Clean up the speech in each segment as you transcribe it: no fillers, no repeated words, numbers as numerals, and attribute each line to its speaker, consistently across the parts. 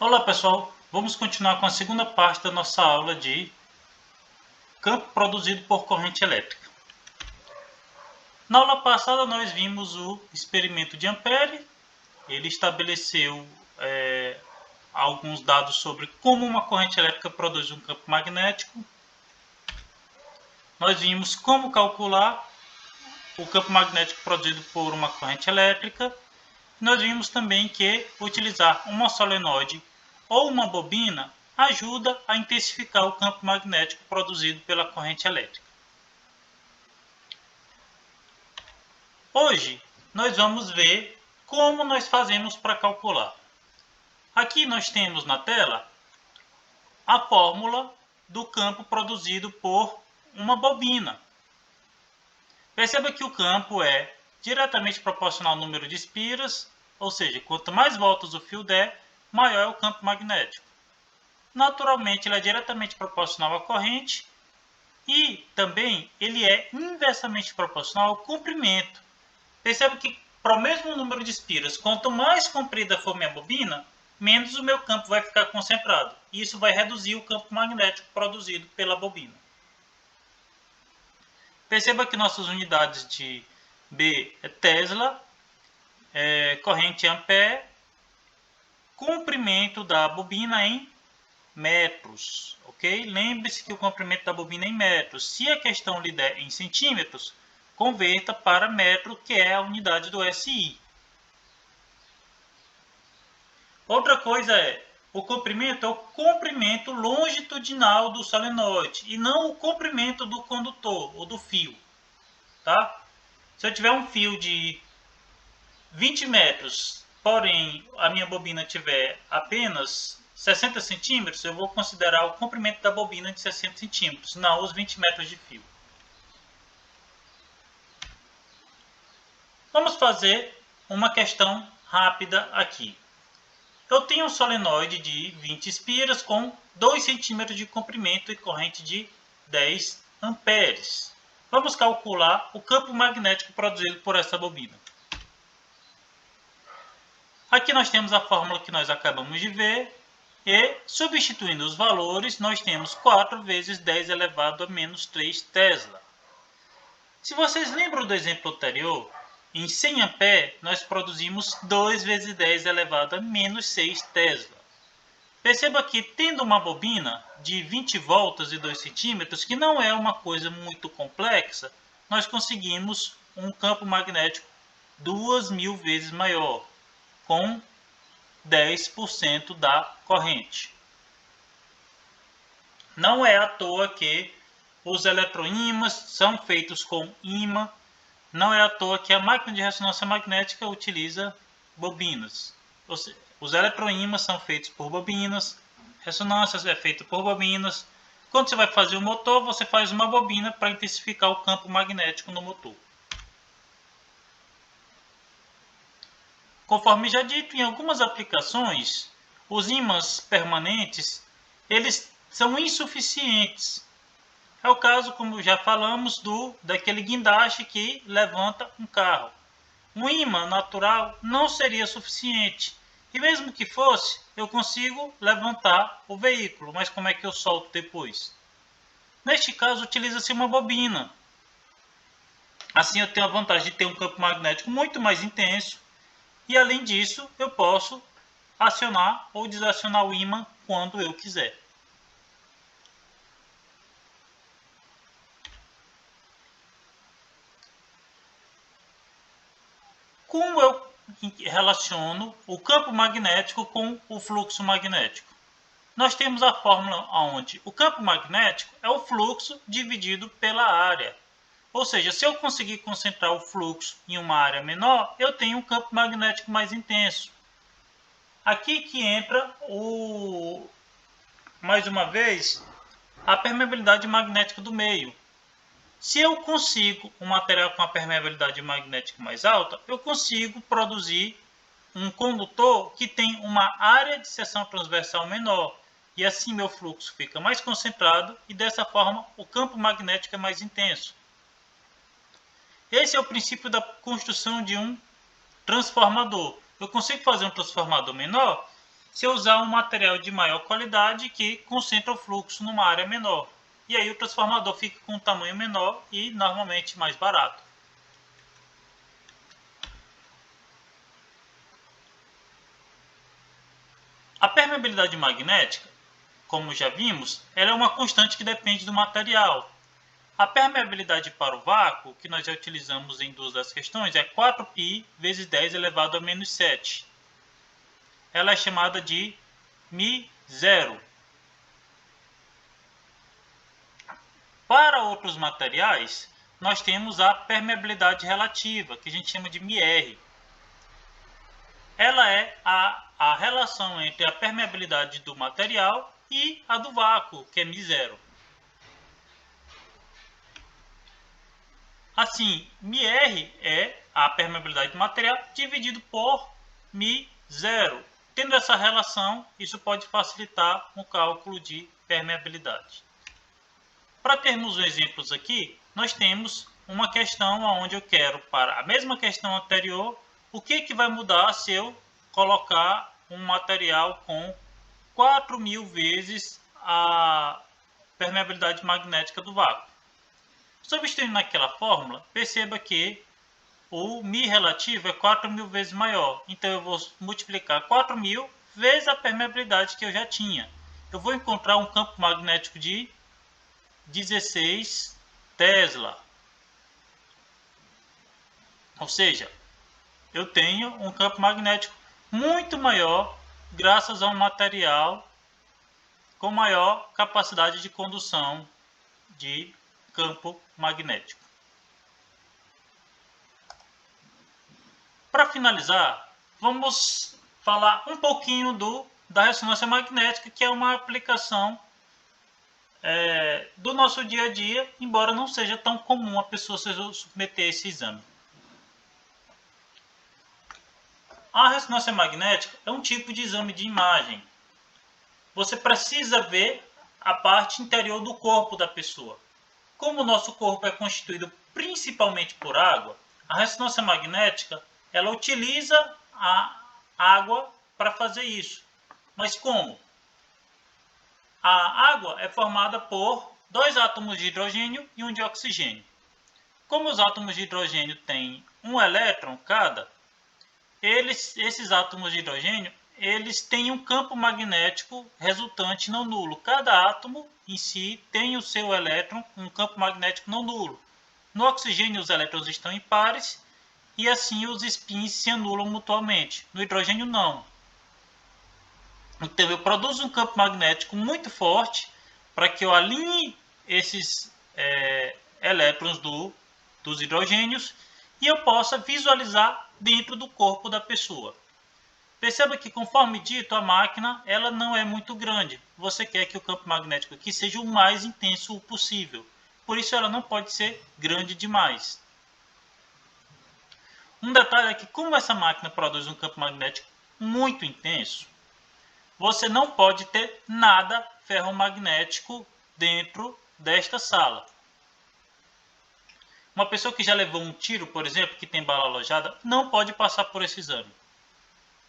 Speaker 1: Olá pessoal, vamos continuar com a segunda parte da nossa aula de campo produzido por corrente elétrica. Na aula passada nós vimos o experimento de Ampere. Ele estabeleceu alguns dados sobre como uma corrente elétrica produz um campo magnético. Nós vimos como calcular o campo magnético produzido por uma corrente elétrica. Nós vimos também que utilizar uma solenoide ou uma bobina ajuda a intensificar o campo magnético produzido pela corrente elétrica. Hoje nós vamos ver como nós fazemos para calcular. Aqui nós temos na tela a fórmula do campo produzido por uma bobina. Perceba que o campo é diretamente proporcional ao número de espiras, ou seja, quanto mais voltas o fio der, maior é o campo magnético. Naturalmente, ele é diretamente proporcional à corrente e também ele é inversamente proporcional ao comprimento. Perceba que para o mesmo número de espiras, quanto mais comprida for minha bobina, menos o meu campo vai ficar concentrado. E isso vai reduzir o campo magnético produzido pela bobina. Perceba que nossas unidades de B é Tesla, corrente Ampere, comprimento da bobina em metros, ok? Lembre-se que o comprimento da bobina é em metros. Se a questão lhe der em centímetros, converta para metro, que é a unidade do SI. Outra coisa o comprimento é o comprimento longitudinal do solenoide e não o comprimento do condutor ou do fio, tá? Se eu tiver um fio de 20 metros, porém a minha bobina tiver apenas 60 centímetros, eu vou considerar o comprimento da bobina de 60 centímetros, não os 20 metros de fio. Vamos fazer uma questão rápida aqui. Eu tenho um solenoide de 20 espiras com 2 centímetros de comprimento e corrente de 10 amperes. Vamos calcular o campo magnético produzido por essa bobina. Aqui nós temos a fórmula que nós acabamos de ver. E, substituindo os valores, nós temos 4 vezes 10 elevado a menos 3 Tesla. Se vocês lembram do exemplo anterior, em 100 A nós produzimos 2 vezes 10 elevado a menos 6 Tesla. Perceba que, tendo uma bobina de 20 voltas e 2 centímetros, que não é uma coisa muito complexa, nós conseguimos um campo magnético 2.000 vezes maior, com 10% da corrente. Não é à toa que os eletroímãs são feitos com ímã. Não é à toa que a máquina de ressonância magnética utiliza bobinas. Ou seja, os eletroímãs são feitos por bobinas, ressonância é feita por bobinas. Quando você vai fazer o motor, você faz uma bobina para intensificar o campo magnético no motor. Conforme já dito, em algumas aplicações, os ímãs permanentes eles são insuficientes. É o caso, como já falamos, daquele guindaste que levanta um carro. Um ímã natural não seria suficiente. E mesmo que fosse, eu consigo levantar o veículo. Mas como é que eu solto depois? Neste caso, utiliza-se uma bobina. Assim eu tenho a vantagem de ter um campo magnético muito mais intenso. E além disso, eu posso acionar ou desacionar o ímã quando eu quiser. Como eu relaciono o campo magnético com o fluxo magnético? Nós temos a fórmula onde o campo magnético é o fluxo dividido pela área. Ou seja, se eu conseguir concentrar o fluxo em uma área menor, eu tenho um campo magnético mais intenso. Aqui que entra mais uma vez, a permeabilidade magnética do meio. Se eu consigo um material com a permeabilidade magnética mais alta, eu consigo produzir um condutor que tem uma área de seção transversal menor. E assim meu fluxo fica mais concentrado e dessa forma o campo magnético é mais intenso. Esse é o princípio da construção de um transformador. Eu consigo fazer um transformador menor se eu usar um material de maior qualidade que concentra o fluxo numa área menor. E aí o transformador fica com um tamanho menor e normalmente mais barato. A permeabilidade magnética, como já vimos, ela é uma constante que depende do material. A permeabilidade para o vácuo, que nós já utilizamos em duas das questões, é 4π vezes 10 elevado a menos 7. Ela é chamada de μ0. Para outros materiais, nós temos a permeabilidade relativa, que a gente chama de μr. Ela é a relação entre a permeabilidade do material e a do vácuo, que é μ0. Assim, μr é a permeabilidade do material dividido por μ0. Tendo essa relação, isso pode facilitar o cálculo de permeabilidade. Para termos exemplos aqui, nós temos uma questão onde eu quero, para a mesma questão anterior, o que vai mudar se eu colocar um material com 4.000 vezes a permeabilidade magnética do vácuo. Substituindo naquela fórmula, perceba que o μ relativo é 4.000 vezes maior. Então eu vou multiplicar 4.000 vezes a permeabilidade que eu já tinha. Eu vou encontrar um campo magnético de 16 Tesla. Ou seja, eu tenho um campo magnético muito maior graças a um material com maior capacidade de condução de campo magnético. Para finalizar, vamos falar um pouquinho da ressonância magnética, que é uma aplicação do nosso dia a dia, embora não seja tão comum a pessoa se submeter a esse exame. A ressonância magnética é um tipo de exame de imagem. Você precisa ver a parte interior do corpo da pessoa. Como o nosso corpo é constituído principalmente por água, a ressonância magnética ela utiliza a água para fazer isso. Mas como? A água é formada por 2 átomos de hidrogênio e um de oxigênio. Como os átomos de hidrogênio têm um elétron cada, esses átomos de hidrogênio eles têm um campo magnético resultante não nulo. Cada átomo em si tem o seu elétron, um campo magnético não nulo. No oxigênio os elétrons estão em pares e assim os spins se anulam mutuamente. No hidrogênio não. Então eu produzo um campo magnético muito forte para que eu alinhe esses elétrons dos hidrogênios e eu possa visualizar dentro do corpo da pessoa. Perceba que, conforme dito, a máquina ela não é muito grande. Você quer que o campo magnético aqui seja o mais intenso possível. Por isso ela não pode ser grande demais. Um detalhe é que, como essa máquina produz um campo magnético muito intenso, você não pode ter nada ferromagnético dentro desta sala. Uma pessoa que já levou um tiro, por exemplo, que tem bala alojada, não pode passar por esse exame.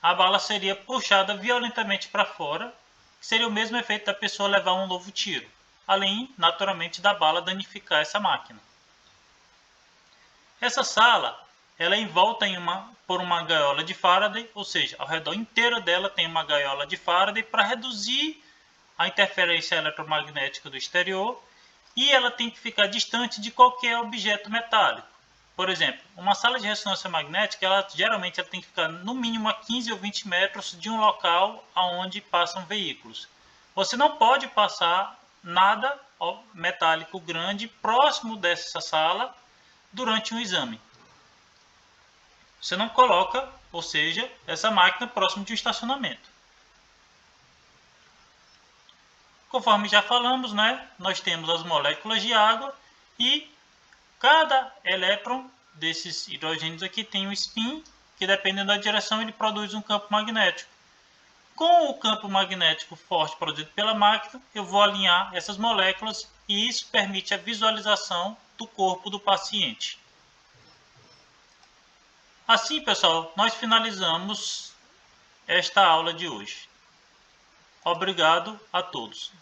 Speaker 1: A bala seria puxada violentamente para fora, que seria o mesmo efeito da pessoa levar um novo tiro, além, naturalmente, da bala danificar essa máquina. Essa sala ela é envolta por uma gaiola de Faraday, ou seja, ao redor inteiro dela tem uma gaiola de Faraday para reduzir a interferência eletromagnética do exterior, e ela tem que ficar distante de qualquer objeto metálico. Por exemplo, uma sala de ressonância magnética, geralmente ela tem que ficar no mínimo a 15 ou 20 metros de um local onde passam veículos. Você não pode passar nada metálico grande próximo dessa sala durante um exame. Você não coloca, ou seja, essa máquina próximo de um estacionamento. Conforme já falamos, nós temos as moléculas de água e cada elétron desses hidrogênios aqui tem um spin que, dependendo da direção, ele produz um campo magnético. Com o campo magnético forte produzido pela máquina, eu vou alinhar essas moléculas e isso permite a visualização do corpo do paciente. Assim, pessoal, nós finalizamos esta aula de hoje. Obrigado a todos.